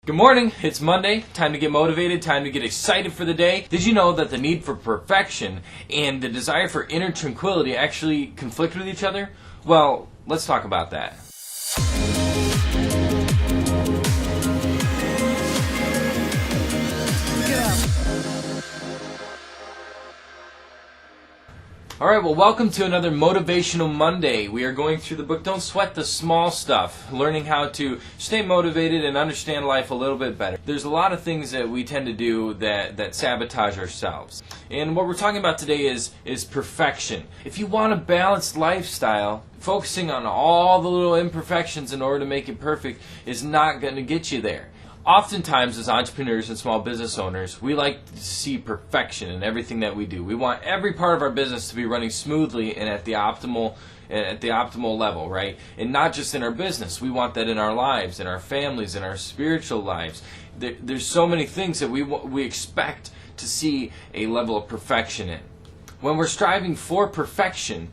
Good morning, it's Monday, time to get motivated, time to get excited for the day. Did you know that the need for perfection and the desire for inner tranquility actually conflict with each other? Well, let's talk about that. Alright, well, welcome to another Motivational Monday. We are going through the book Don't Sweat the Small Stuff, learning how to stay motivated and understand life a little bit better. There's a lot of things that we tend to do that sabotage ourselves. And what we're talking about today is perfection. If you want a balanced lifestyle, focusing on all the little imperfections in order to make it perfect is not going to get you there. Oftentimes, as entrepreneurs and small business owners, we like to see perfection in everything that we do. We want every part of our business to be running smoothly and at the optimal level, right? And not just in our business. We want that in our lives, in our families, in our spiritual lives. There's so many things that we expect to see a level of perfection in. When we're striving for perfection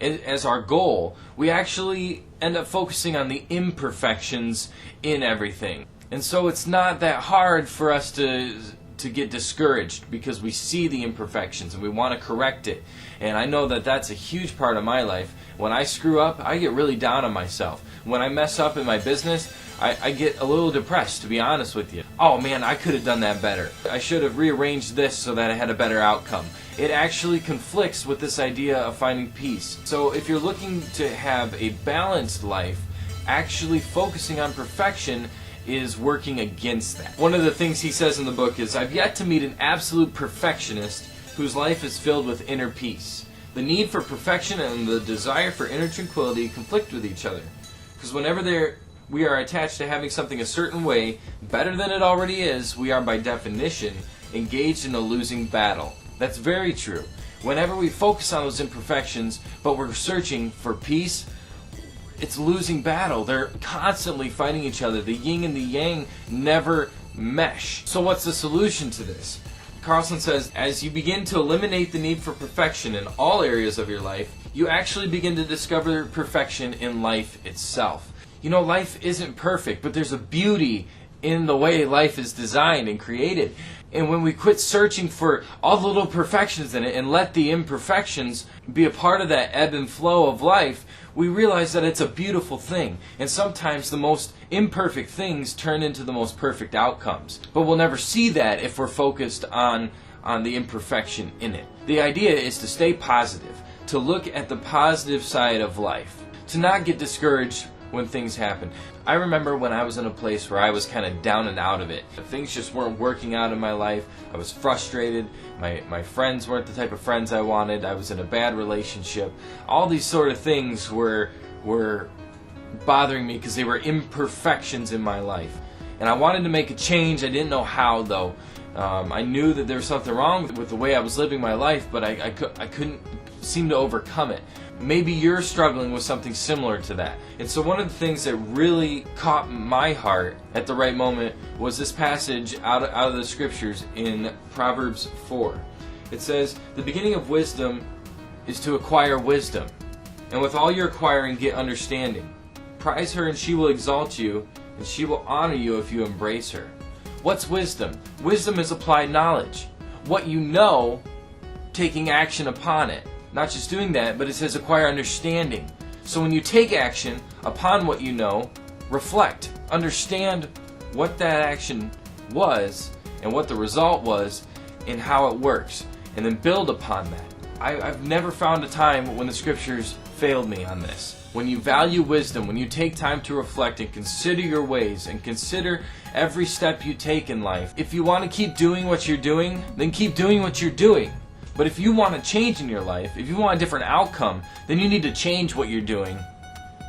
as our goal, we actually end up focusing on the imperfections in everything. And so it's not that hard for us to get discouraged because we see the imperfections and we want to correct it. And I know that that's a huge part of my life. When I screw up, I get really down on myself. When I mess up in my business, I get a little depressed, to be honest with you. Oh man, I could have done that better. I should have rearranged this so that I had a better outcome. It actually conflicts with this idea of finding peace. So if you're looking to have a balanced life, actually focusing on perfection is working against that. One of the things he says in the book is, I've yet to meet an absolute perfectionist whose life is filled with inner peace. The need for perfection and the desire for inner tranquility conflict with each other. Because whenever we are attached to having something a certain way, better than it already is, we are by definition engaged in a losing battle. That's very true. Whenever we focus on those imperfections, but we're searching for peace, it's a losing battle. They're constantly fighting each other. The yin and the yang never mesh. So what's the solution to this? Carlson says, as you begin to eliminate the need for perfection in all areas of your life, you actually begin to discover perfection in life itself. You know, life isn't perfect, but there's a beauty in the way life is designed and created. And when we quit searching for all the little perfections in it and let the imperfections be a part of that ebb and flow of life, we realize that it's a beautiful thing. And sometimes the most imperfect things turn into the most perfect outcomes. But we'll never see that if we're focused on the imperfection in it. The idea is to stay positive, to look at the positive side of life, to not get discouraged when things happen. I remember when I was in a place where I was kind of down and out of it. Things just weren't working out in my life. I was frustrated. My friends weren't the type of friends I wanted. I was in a bad relationship. All these sort of things were bothering me because they were imperfections in my life. And I wanted to make a change. I didn't know how, though. I knew that there was something wrong with the way I was living my life, but I couldn't seem to overcome it. Maybe you're struggling with something similar to that. And so one of the things that really caught my heart at the right moment was this passage out of the scriptures in Proverbs 4. It says, the beginning of wisdom is to acquire wisdom. And with all you're acquiring, get understanding. Prize her and she will exalt you, and she will honor you if you embrace her. What's wisdom? Wisdom is applied knowledge. What you know, taking action upon it. Not just doing that, but it says acquire understanding. So when you take action upon what you know, reflect, understand what that action was and what the result was and how it works, and then build upon that. I've never found a time when the scriptures failed me on this. When you value wisdom, when you take time to reflect and consider your ways and consider every step you take in life, if you want to keep doing what you're doing, then keep doing what you're doing. But if you want to change in your life, if you want a different outcome, then you need to change what you're doing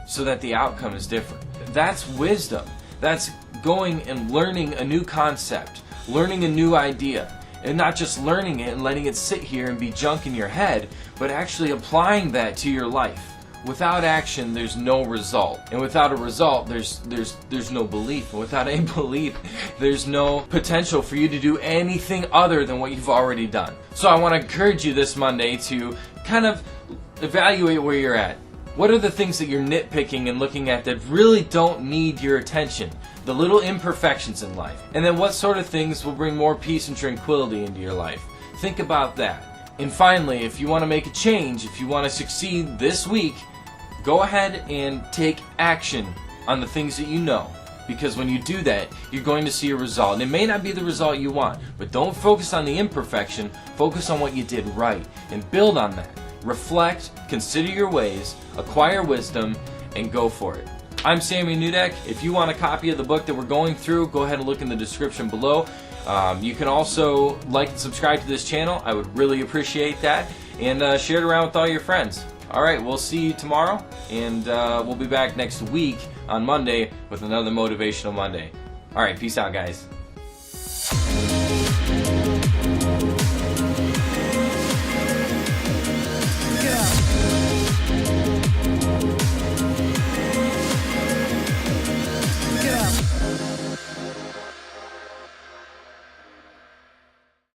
so that the outcome is different. That's wisdom. That's going and learning a new concept, learning a new idea, and not just learning it and letting it sit here and be junk in your head, but actually applying that to your life. Without action, there's no result. And without a result, there's no belief. And without any belief, there's no potential for you to do anything other than what you've already done. So I want to encourage you this Monday to kind of evaluate where you're at. What are the things that you're nitpicking and looking at that really don't need your attention? the little imperfections in life, and then what sort of things will bring more peace and tranquility into your life. Think about that. And finally, if you want to make a change, if you want to succeed this week, go ahead and take action on the things that you know. Because when you do that, you're going to see a result. And it may not be the result you want, but don't focus on the imperfection. Focus on what you did right and build on that. Reflect, consider your ways, acquire wisdom, and go for it. I'm Sammy Nudek. If you want a copy of the book that we're going through, go ahead and look in the description below. You can also like and subscribe to this channel. I would really appreciate that. And share it around with all your friends. Alright, we'll see you tomorrow, and we'll be back next week on Monday with another Motivational Monday. Alright, peace out, guys.